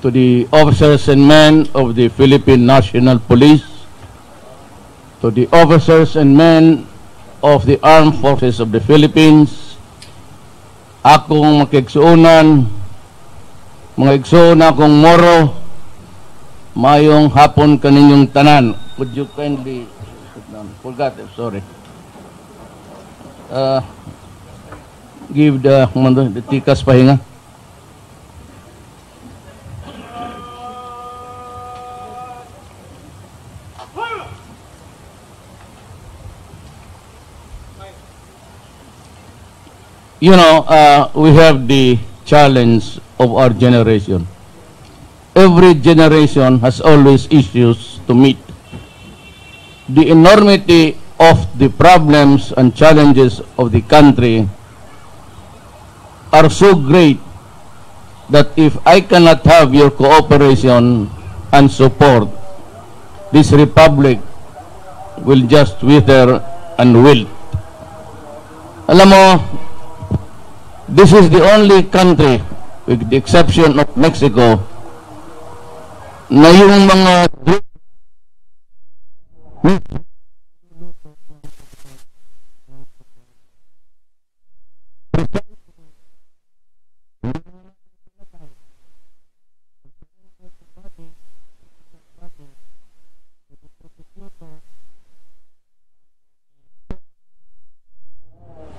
to the officers and men of the Philippine National Police, to the officers and men of the Armed Forces of the Philippines, akong makigsuunan, mga igsuuna kong moro, mayong hapon kaninyong tanan. Would you kindly sit down? Forgot it, sorry. Give the tikas pahinga. You know, we have the challenge of our generation. Every generation has always issues to meet. The enormity of the problems and challenges of the country are so great that if I cannot have your cooperation and support, this republic will just wither and wilt. Alam mo, this is the only country, with the exception of Mexico, na yung mga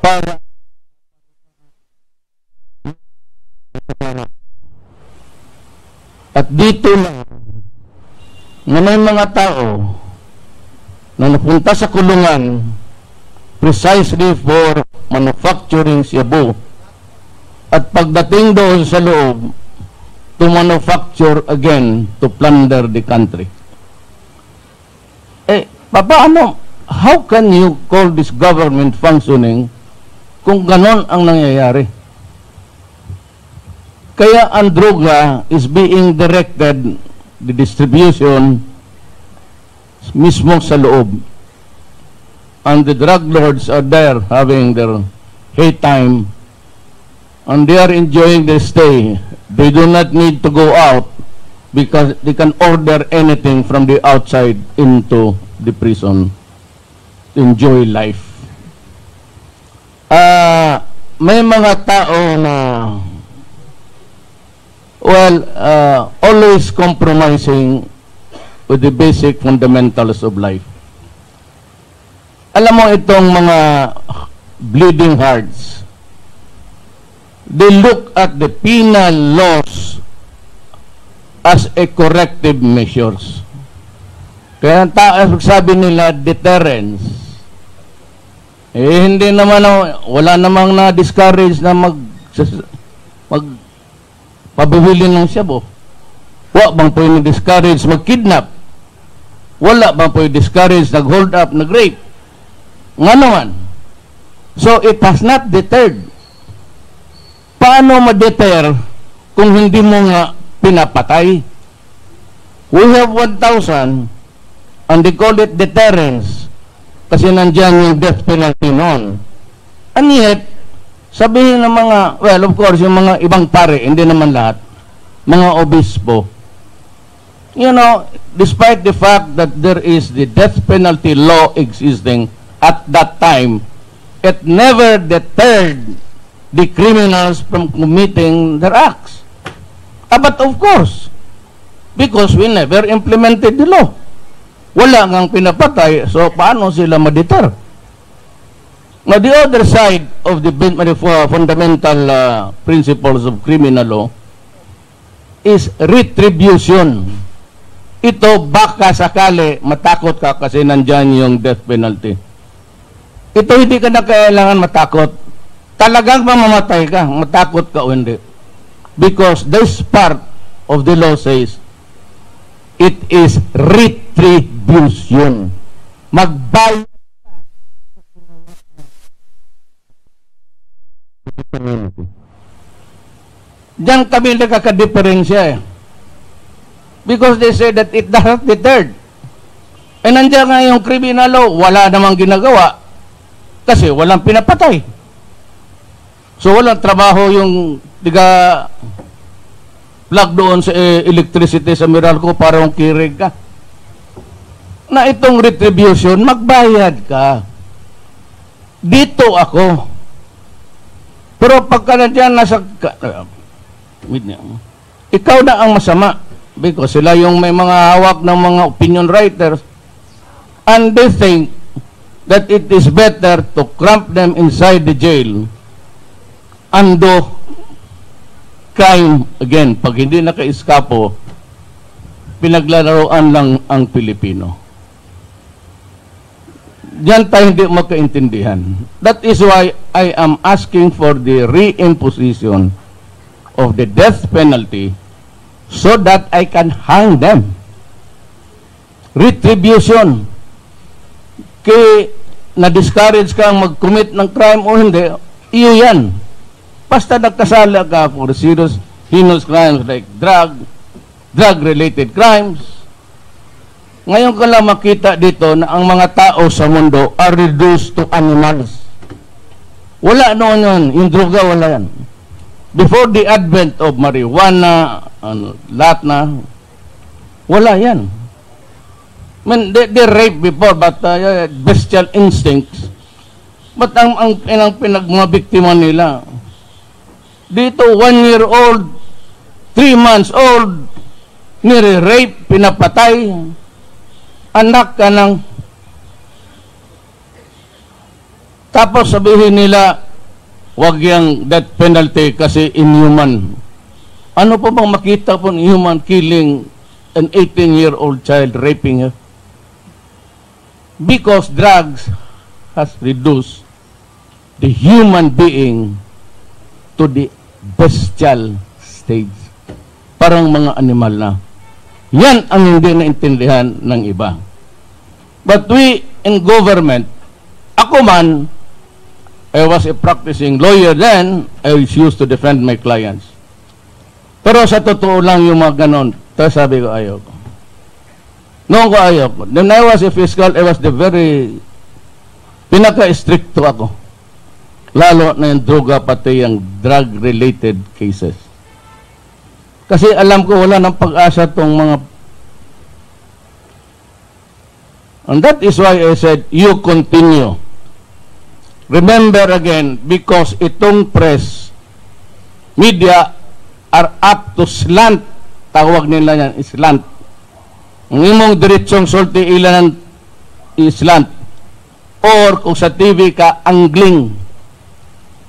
para at dito na may mga tao na napunta sa kulungan precisely for manufacturing shabu at pagdating doon sa loob to manufacture again to plunder the country. Paano? How can you call this government functioning kung ganon ang nangyayari? Kaya ang droga is being directed, the distribution mismo sa loob. And the drug lords are there having their hay time and they are enjoying their stay. They do not need to go out because they can order anything from the outside into the prison to enjoy life. May mga tao na always compromising with the basic fundamentals of life. Alam mo itong mga bleeding hearts, they look at the penal laws as a corrective measures. Kaya sabi nila deterrence. Hindi naman, wala namang na-discourage na pabibili ng shabu. Wala bang po yung discourage mag-kidnap? Wala bang po yung discourage nag-hold up, nag-rape? Nga naman. So it has not deterred. Paano ma-deter kung hindi mo nga pinapatay? We have 1,000 and they call it deterrence kasi nandyan yung death penalty noon. And yet, sabihin ng mga, well, of course, yung mga ibang pare, hindi naman lahat, mga obispo, you know, despite the fact that there is the death penalty law existing at that time, it never deterred the criminals from committing their acts. But of course, because we never implemented the law. Wala ngang pinapatay, so paano sila ma-deter? Now, the other side of the fundamental principles of criminal law is retribution. Ito, baka sakali matakot ka kasi nandyan yung death penalty. Ito, hindi ka na kailangan matakot. Talagang mamamatay ka, matakot ka o hindi. Because this part of the law says, it is retribution. Magbayad diyan kami nagkakadiferensya because they say that it does not deterred. Nandiyan nga yung criminal law, wala namang ginagawa kasi walang pinapatay. So walang trabaho yung plug doon sa electricity sa Meralco para kung kirig ka. Na itong retribution, magbayad ka. Dito ako. Pero pagka nandiyan nasa... ikaw na ang masama. Because sila yung may mga hawak ng mga opinion writers and they think that it is better to cramp them inside the jail and do crime again. Pag hindi naka-eskapo, pinaglalaroan lang ang Pilipino. Diyan tayo hindi magkaintindihan. That is why I am asking for the reimposition of the death penalty so that I can hang them. Retribution. Kaya na-discourage kang mag-commit ng crime o hindi, iyo yan. Basta nagkasala ka for serious, heinous crimes like drug-related crimes. Ngayon ka lang makita dito na ang mga tao sa mundo are reduced to animals. Wala noon yun. Yung droga, wala yan. Before the advent of marijuana, lahat na, wala yan. I mean, they rape before, but bestial instincts. But ang mga biktima nila, dito 1 year old, 3 months old, nire-rape, pinapatay, anak ka ng... Tapos sabihin nila, wag yung death penalty kasi inhuman. Ano pa bang makita po inhuman killing an 18-year-old child, raping her? Because drugs has reduced the human being to the bestial stage. Parang mga animal na. Yan ang hindi naintindihan ng iba. But we in government, ako man, I was a practicing lawyer then, I used to defend my clients. Pero sa totoo lang yung mga ganon, tapos sabi ko, ayoko. Noon ko ayoko. When I was a fiscal, I was the very pinaka-stricto ako. Lalo na yung droga, pati yung drug-related cases. Kasi alam ko wala ng pag-asa tong mga... And that is why I said, you continue. Remember again, because itong press, media are up to slant. Tawag nila yan, slant. Ang imong diretsong sulti ilan ng slant. Or kung sa TV ka, angling.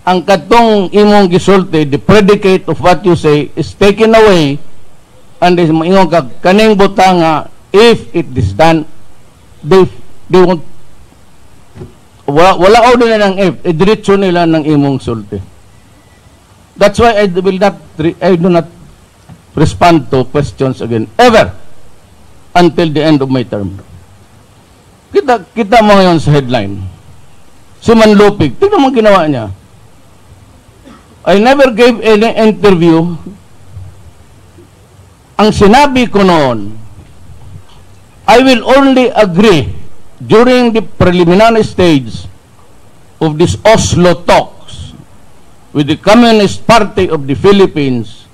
Ang katong imong gisulti, the predicate of what you say is taken away, and this ingon ka, kaning butanga, if it is done, they won't, wala o nila ng if, diretso nila ng imong sulti. That's why I do not respond to questions again, ever, until the end of my term. Kita mo ngayon sa headline, si Manlupig, tignan mo ginawa niya. I never gave any interview. Ang sinabi ko noon, I will only agree during the preliminary stage of this Oslo talks with the Communist Party of the Philippines.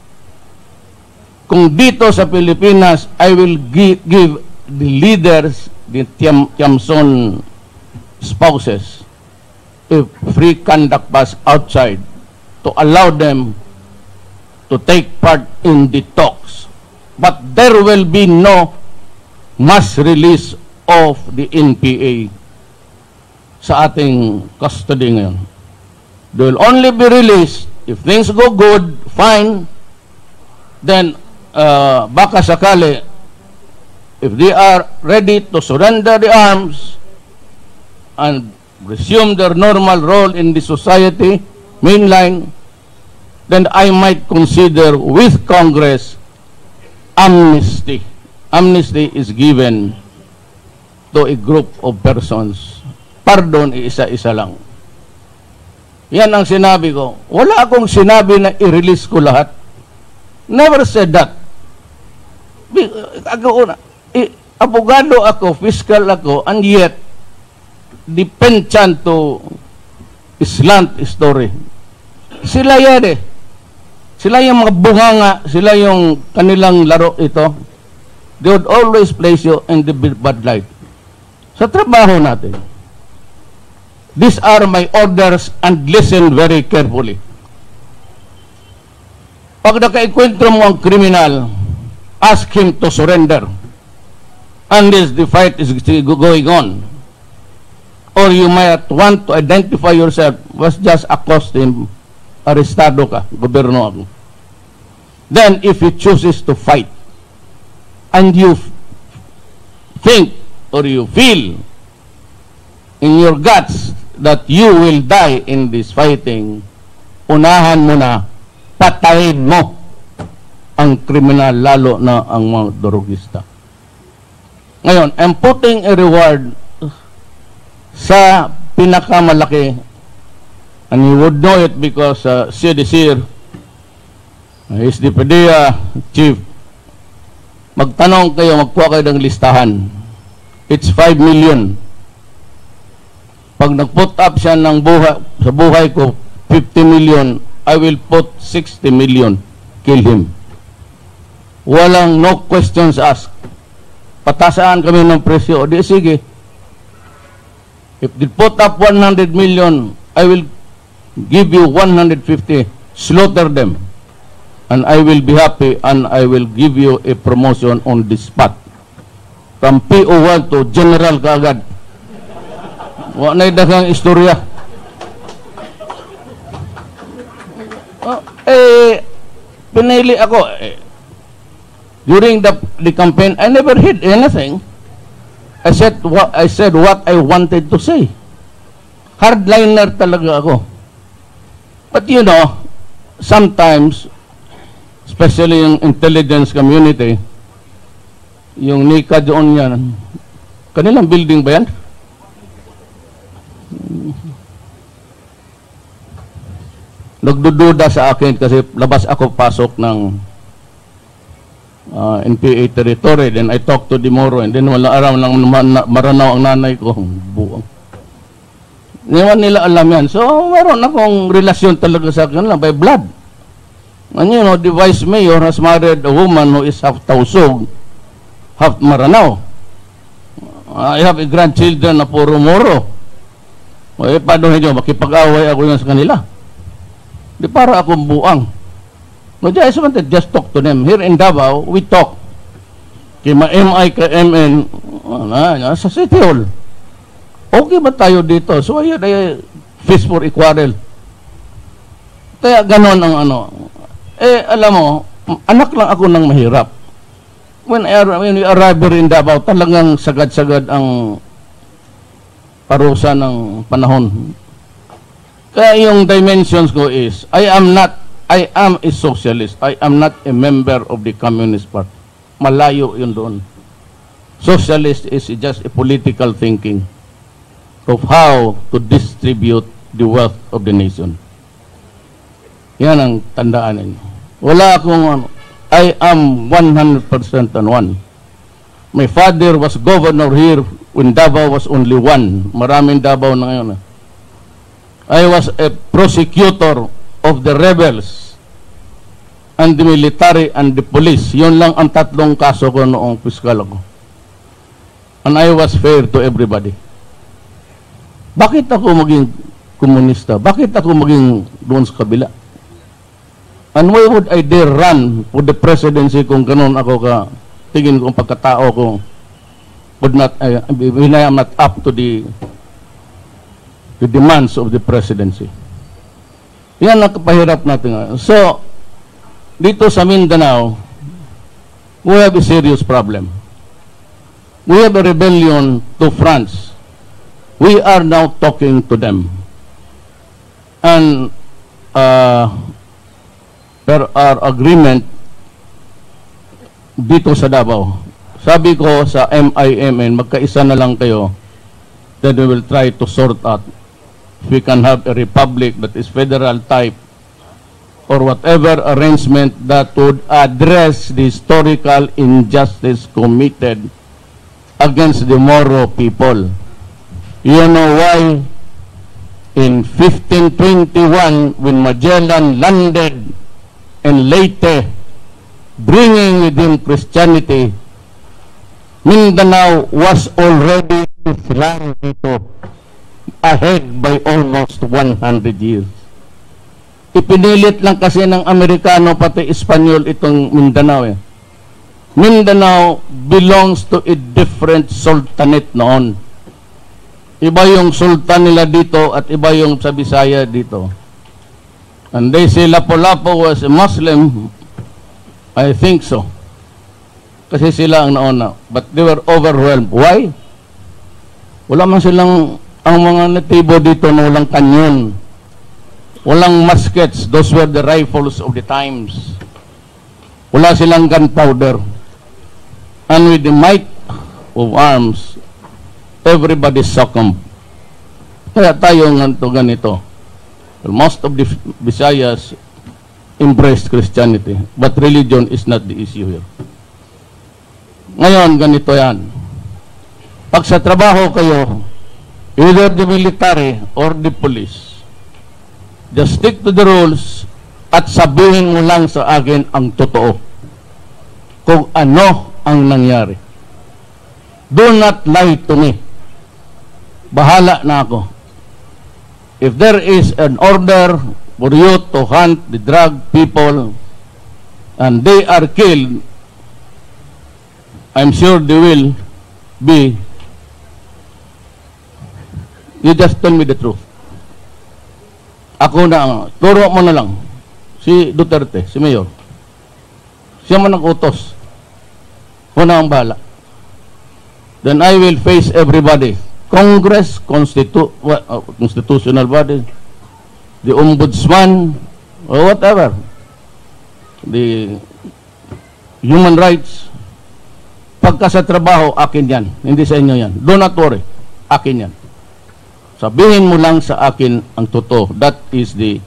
Kung dito sa Pilipinas, I will give the leaders, the Tiamson spouses, a free conduct pass outside to allow them to take part in the talks. But there will be no mass release of the NPA sa ating custody ngayon. They will only be released if things go good, fine, then baka sakali, if they are ready to surrender the arms and resume their normal role in the society, mainline, then I might consider with Congress amnesty. Amnesty is given to a group of persons. Pardon, isa-isa lang. Yan ang sinabi ko. Wala akong sinabi na i-release ko lahat. Never said that. Abogado ako, fiscal ako, and yet, the penchant to slant story. Sila yan eh. Sila yung mga bunganga, sila yung kanilang laro ito. They would always place you in the bad light. Sa trabaho natin, these are my orders and listen very carefully. Pag nakaikwentro mo ang kriminal, ask him to surrender unless the fight is going on. Or you might want to identify yourself, was just accost him, arestado ka, gobyerno ako. Then, if he chooses to fight, and you think or you feel in your guts that you will die in this fighting, unahan mo na, patayin mo ang kriminal, lalo na ang mga drogista. Ngayon, I'm putting a reward sa pinakamalaki, and you would know it because CDC, he's the PDEA chief. Magtanong kayo, magkuha kayo ng listahan. It's 5 million. Pag nag-put up siya ng sa buhay ko, 50 million, I will put 60 million. Kill him. Walang no questions asked. Patasaan kami ng presyo. O di, sige. If they put up 100 million, I will give you 150. Slaughter them. And I will be happy and I will give you a promotion on the spot. From PO1 to General kaagad. Wala na dagang istorya. Pinili ako. During the campaign, I never hid anything. I said what I wanted to say. Hardliner talaga ako. But you know, sometimes, especially yung intelligence community, yung NICA doon yan, kanilang building ba yan? Nagdududa sa akin kasi labas ako pasok ng NPA territory, then I talk to Dimoro, and then wala araw ng Maranao ang nanay ko, buong. Niwan nila alam yan. So, meron akong relasyon talaga sa kanila by blood. And you know, the vice mayor has married a woman who is half Tausug, half Maranao. I have a grandchildren na puro Moro. Paano nyo, makipag-away ako yun sa kanila. Di para akong buang. No, I just wanted just talk to them. Here in Davao, we talk. Kaya MI ka MN, sa City Hall. Okay ba tayo dito? So, ayun ay fish for equal. Kaya ganon ang ano. Alam mo, anak lang ako ng mahirap. When we arrive in Davao, talagang sagad-sagad ang parusa ng panahon. Kaya yung dimensions ko is, I am a socialist. I am not a member of the Communist Party. Malayo yun doon. Socialist is just a political thinking of how to distribute the wealth of the nation. Yan ang tandaan ninyo. Wala akong, I am 100% on one. My father was governor here when Davao was only one. Maraming Davao na ngayon. I was a prosecutor of the rebels and the military and the police. Yun lang ang tatlong kaso ko noong piskal ako. And I was fair to everybody. Bakit ako maging komunista? Bakit ako maging doon sa kabila? And why would I dare run for the presidency kung ganun ako ka tingin kong pagkatao ko would not, when I am not up to the demands of the presidency. Yan ang kapahirap natin. So, dito sa Mindanao, we have a serious problem. We have a rebellion to France. We are now talking to them. And there are agreement dito sa Davao. Sabi ko sa MIMN, magkaisa na lang kayo, then we will try to sort out if we can have a republic that is federal type or whatever arrangement that would address the historical injustice committed against the Moro people. You know why? In 1521, when Magellan landed and later bringing with him Christianity, Mindanao was already Islam dito ahead by almost 100 years. Ipinilit lang kasi ng Amerikano pati Espanyol itong Mindanao. Mindanao belongs to a different sultanate noon. Iba yung sultan nila dito at iba yung sa Bisaya dito. And they say Lapu-Lapu was a Muslim. I think so. Kasi sila ang nauna. But they were overwhelmed. Why? Wala man silang, ang mga natibo dito na walang kanyon. Walang muskets. Those were the rifles of the times. Wala silang gunpowder. And with the might of arms, everybody succumbed. Kaya tayo nganto ganito. Most of the Visayas embraced Christianity. But religion is not the issue here. Ngayon, ganito yan. Pag sa trabaho kayo, either the military or the police, just stick to the rules at sabihin mo lang sa akin ang totoo. Kung ano ang nangyari. Do not lie to me. Bahala na ako. If there is an order for you to hunt the drug people and they are killed, I'm sure they will be. You just tell me the truth. Ako na, turo mo na lang. Si Duterte, si Mayor. Siya man nag-utos. Ako na ang bahala. Then I will face everybody. Congress, constitutional body, the ombudsman, or whatever. The human rights. Pagka sa trabaho, akin yan. Hindi sa inyo yan. Do not worry. Akin yan. Sabihin mo lang sa akin ang totoo. That is the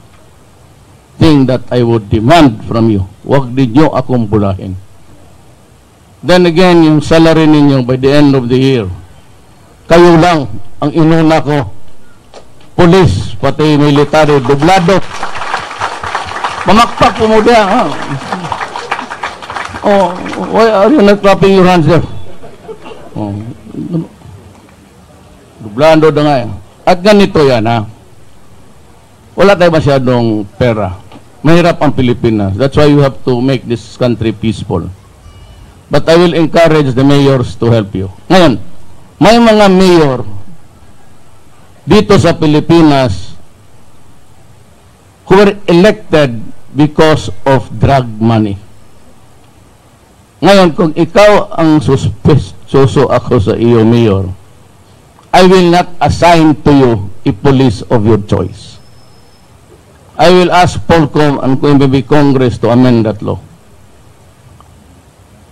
thing that I would demand from you. Huwag ninyo akong bulahin. Then again, yung salary ninyo by the end of the year, kayo lang ang inuna ko. Police, pati military, dublado. Mamakpak po mo diyan. Ha? Oh, why are you not clapping your hands there? Oh, dublando na nga yan. At ganito yan, ha? Wala tayo masyadong pera. Mahirap ang Pilipinas. That's why you have to make this country peaceful. But I will encourage the mayors to help you. Ngayon, may mga mayor dito sa Pilipinas who were elected because of drug money. Ngayon, kung ikaw ang suso ako sa iyo, mayor, I will not assign to you a police of your choice. I will ask Polcom and kung maybe Congress to amend that law.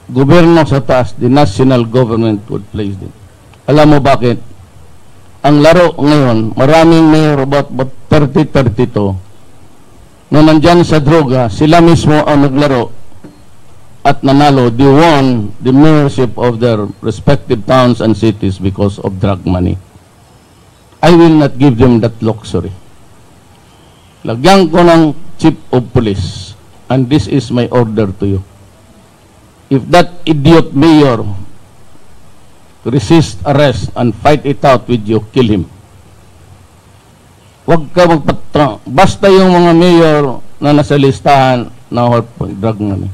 Gobyerno sa taas, the national government would place it. Alam mo bakit? Ang laro ngayon, maraming mayor, about 30-32, na nandyan sa droga, sila mismo ang naglaro at nanalo. They won the mayorship of their respective towns and cities because of drug money. I will not give them that luxury. Lagyan ko ng chief of police, and this is my order to you. If that idiot mayor resist arrest and fight it out with you, kill him. Huwag ka magpatra. Basta yung mga mayor na nasa listahan na drug money.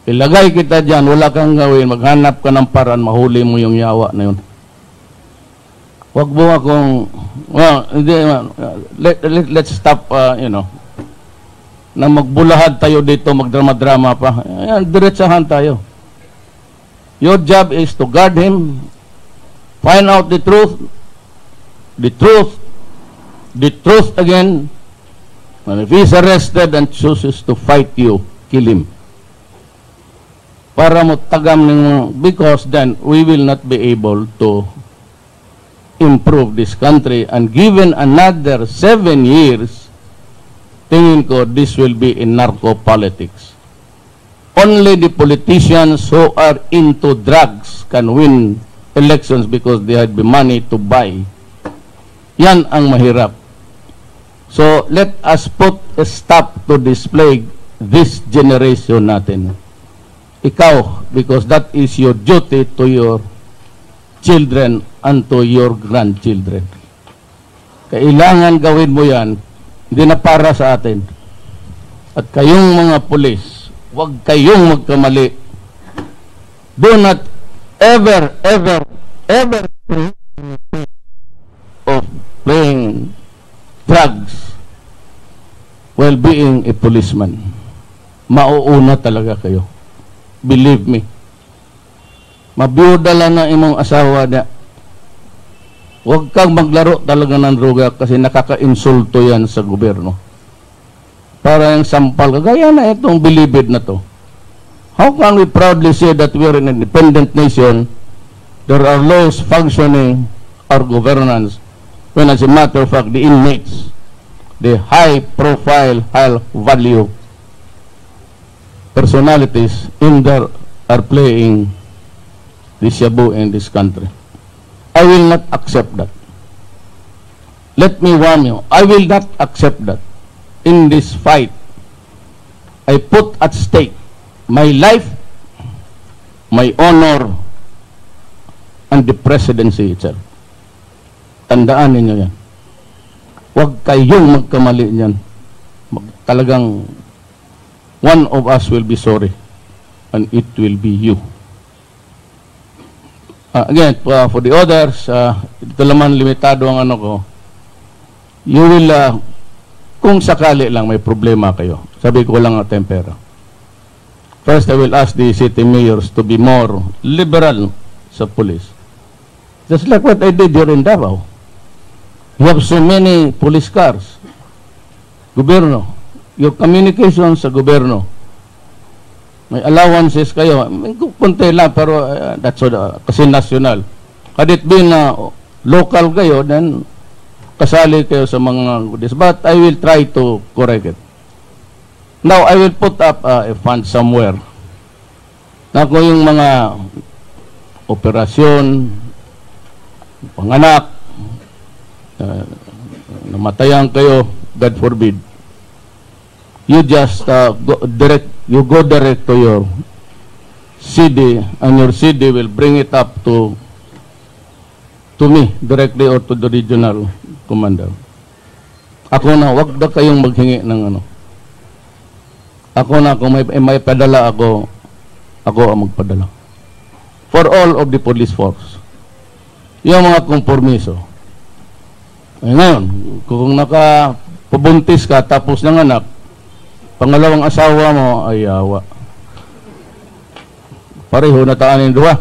Ilagay kita dyan, wala kang gawin, maghanap ka ng paraan, mahuli mo yung yawa na yun. Huwag mo akong, well, let's stop, na magbulahad tayo dito, magdrama-drama pa. Ayan, diretsahan tayo. Your job is to guard him, find out the truth again, and if he's arrested and chooses to fight you, kill him. Para mo tagam ng, because then we will not be able to improve this country, and given another 7 years, tingin ko this will be in narco politics. Only the politicians who are into drugs can win elections because they had the money to buy. Yan ang mahirap. So let us put a stop to this plague this generation natin. Ikaw, because that is your duty to your children and to your grandchildren. Kailangan gawin mo yan, hindi na para sa atin. At kayong mga pulis, huwag kayong magkamali. Do not ever of playing drugs while being a policeman. Mauuna talaga kayo. Believe me. Mabiyuda lang na imong asawa na huwag kang maglaro talaga ng droga kasi nakaka-insulto yan sa gobyerno. Para yung sampal, kagaya na itong bilibid na to. How can we proudly say that we are an independent nation, there are laws functioning our governance, when as a matter of fact, the inmates, the high profile, high value personalities in there are playing the shabu in this country. I will not accept that. Let me warn you, I will not accept that. In this fight, I put at stake my life, my honor, and the presidency itself. Tandaan ninyo yan. Huwag kayong magkamali niyan. Talagang one of us will be sorry, and it will be you. Again, for the others, ito naman limitado ang ano ko. You will, kung sakali lang may problema kayo, sabi ko lang ang tempera. First, I will ask the city mayors to be more liberal sa police. Just like what I did here in Davao. You have so many police cars. Gobyerno. Your communication sa gobyerno. May allowances kayo. Kunti lang, pero that's kasi national. Had it been local kayo, then kasali kayo sa mga goodies. But I will try to correct it. Now, I will put up a fund somewhere. Na kung yung mga operasyon, panganak, namatayan kayo, God forbid, you just go direct to your CD, and your CD will bring it up to me directly or to the regional commander. Ako na, wag na kayong maghingi ng ano. Ako na, kung may padala ako ang magpadala. For all of the police force. Yung mga kompormiso. Ay ngayon, kung nakapabuntis ka tapos ng anak, pangalawang asawa mo ay yawa. Pareho na taanin duwa.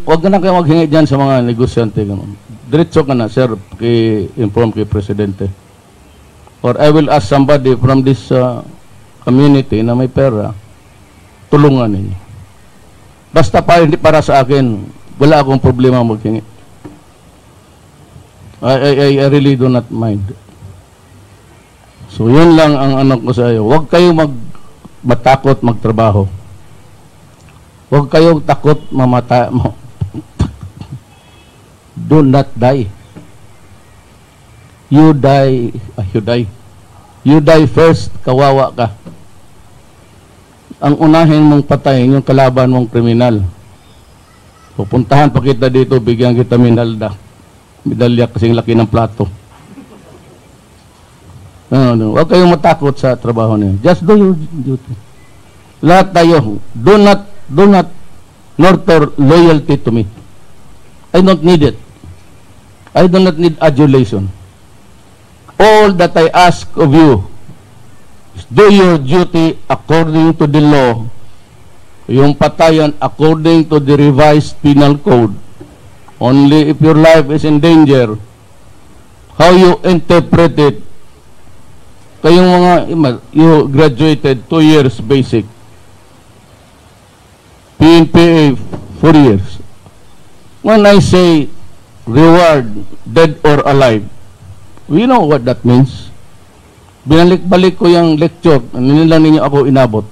Wag na kayo maghingi dyan sa mga negosyante. Diretso ka na, sir, inform kay Presidente. Or I will ask somebody from this community na may pera, tulungan ninyo. Basta pa hindi para sa akin, wala akong problema maghingi. I really do not mind. So yun lang ang anak ko sa iyo. Huwag kayong matakot magtrabaho. Huwag kayong takot mamatay. Do not die. You die first, kawawa ka. Ang unahin mong patayin yung kalaban mong kriminal. Pupuntahan pa kita dito, bigyan kita medalya kasing laki ng plato. Huwag kayong matakot sa trabaho niyo. Just do your duty. Lahat tayo, do not nurture loyalty to me. I don't need it. I do not need adulation. All that I ask of you is do your duty according to the law. Yung patayan according to the revised penal code. Only if your life is in danger, how you interpret it. Kayong mga, you graduated 2 years basic. PNPA 4 years. When I say reward, dead or alive, we know what that means. Binalik-balik ko yung lecture, nila ninyo ako inabot.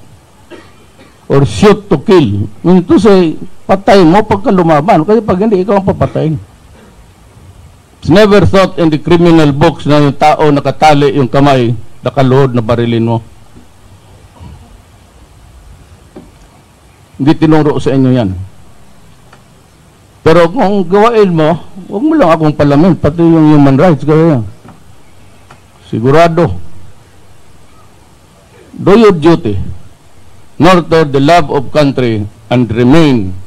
Or shoot to kill. Mean to say, patay mo pagka lumaban. Kasi pag hindi, ikaw ang papatayin. It's never thought in the criminal books na yung tao nakatali yung kamay, nakaluhod na barilin mo. Hindi tinuro sa inyo yan. Pero kung gawain mo, huwag mo lang akong palamin, pati yung human rights, gaya yan. Sigurado. Do your duty, nurture the love of country, and remain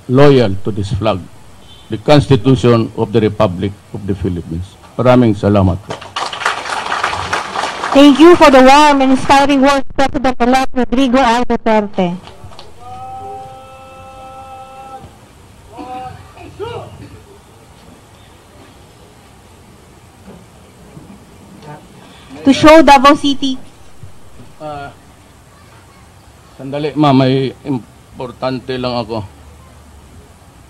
loyal to this flag, the Constitution of the Republic of the Philippines. Maraming salamat po. Thank you for the warm and inspiring words, President-elect Rodrigo R. Duterte. To show Davao City. Sandali, ma, may importante lang ako.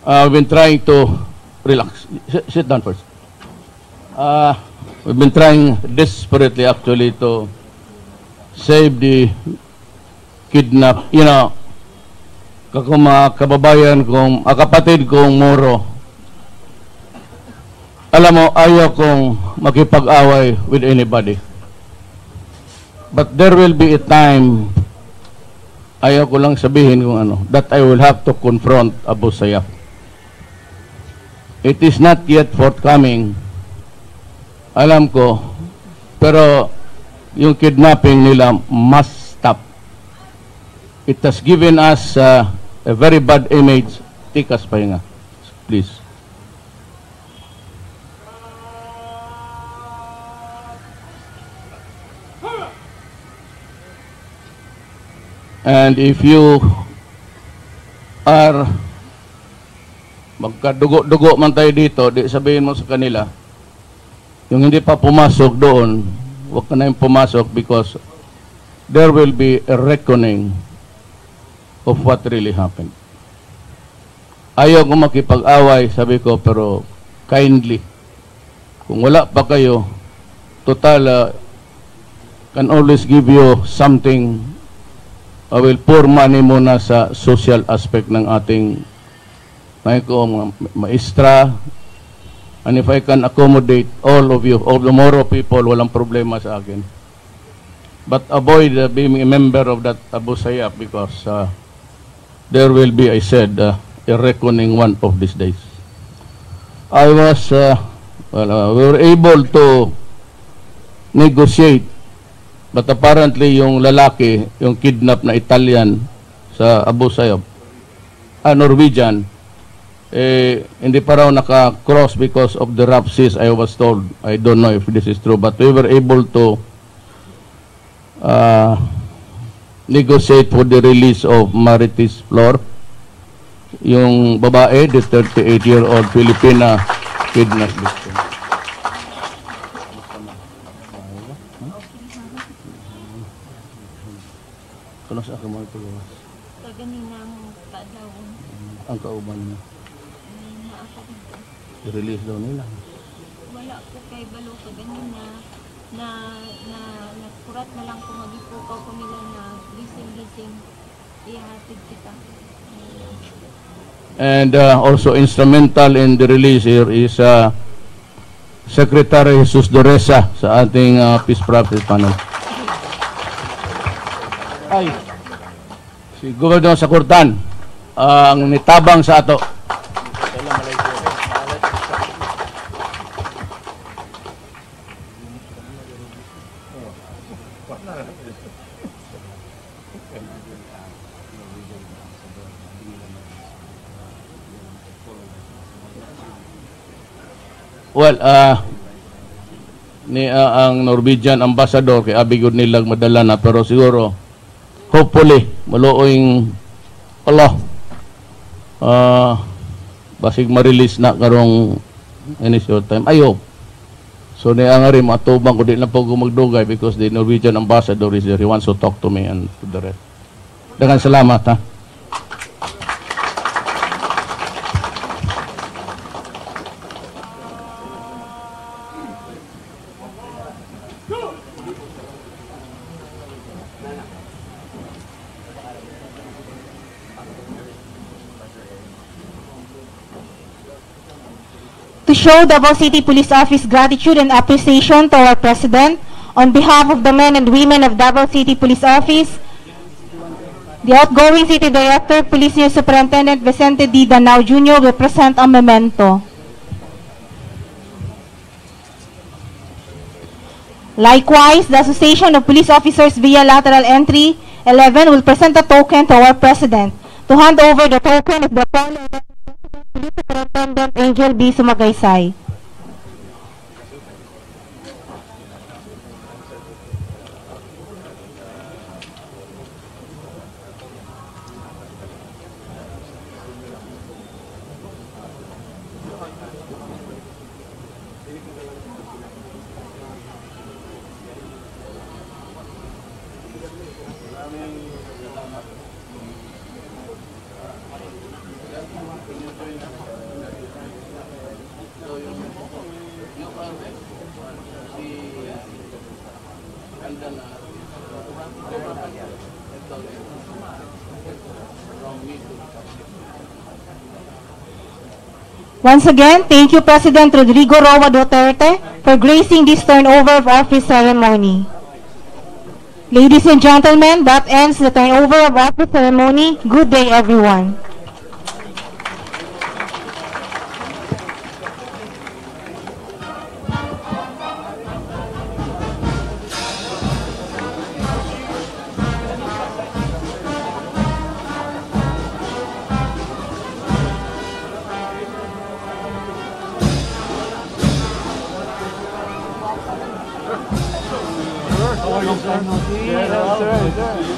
I've been trying to relax. Sit down first. We've been trying desperately actually to save the kidnap, mga kababayan kong, kapatid kong Moro. Alam mo, ayaw kong makipag-away with anybody. But there will be a time, ayaw ko lang sabihin kung ano, that I will have to confront Abu Sayyaf. It is not yet forthcoming. Alam ko, pero yung kidnapping nila must stop. It has given us a very bad image. Tikas pahinga, please. And if you are magkadugo-dugo man tayo dito, di sabihin mo sa kanila, yung hindi pa pumasok doon, huwag ka na yung pumasok because there will be a reckoning of what really happened. Ayaw ko makipag-away, sabi ko, pero kindly, kung wala pa kayo, total, can always give you something. I will pour money muna sa social aspect ng ating maestra, and if I can accommodate all of you, all the Moro people, walang problema sa akin. But avoid being a member of that Abu Sayyaf because there will be, I said, a reckoning one of these days. I was, we were able to negotiate, but apparently yung lalaki, yung kidnap na Italian sa Abu Sayyaf, Norwegian, hindi pa raw naka-cross because of the rough seas, I was told. I don't know if this is true, but we were able to negotiate for the release of Marites Flor, yung babae, the 38-year-old Filipina kidnap victim. Kano sa ako mga tuloy? Kaganinang kadawon. Ang kauban mo. I-release daw nila. Wala po kay balo kaganina na nakurat na lang kung magipukaw ko nila na gising-gising ihatid kita. And also instrumental in the release here is Secretary Jesus Doresa sa ating Peace Process Panel. Ay, si Gobernador Sakurtan ang nitabang sa ato. Well, ang Norwegian ambassador kay abigod nilang madala na, pero siguro hopefully maluoy Allah basig ma-release na karong any short time. I hope. So niya nga rin matubang ko di na po magdugay because the Norwegian ambassador is there. He wants to talk to me and to the rest. Daghang salamat ha. To show Davao City Police Office gratitude and appreciation to our President, on behalf of the men and women of Davao City Police Office, the outgoing City Director, Police News Superintendent Vicente D. Danao Jr. will present a memento. Likewise, the Association of Police Officers via Lateral Entry 11 will present a token to our President. To hand over the token is the Police Superintendent Angel B. Sumagaysay. Once again, thank you President Rodrigo Roa Duterte for gracing this turnover of office ceremony. Ladies and gentlemen, that ends the turnover of office ceremony. Good day, everyone. How are you, sir? Yeah, sir.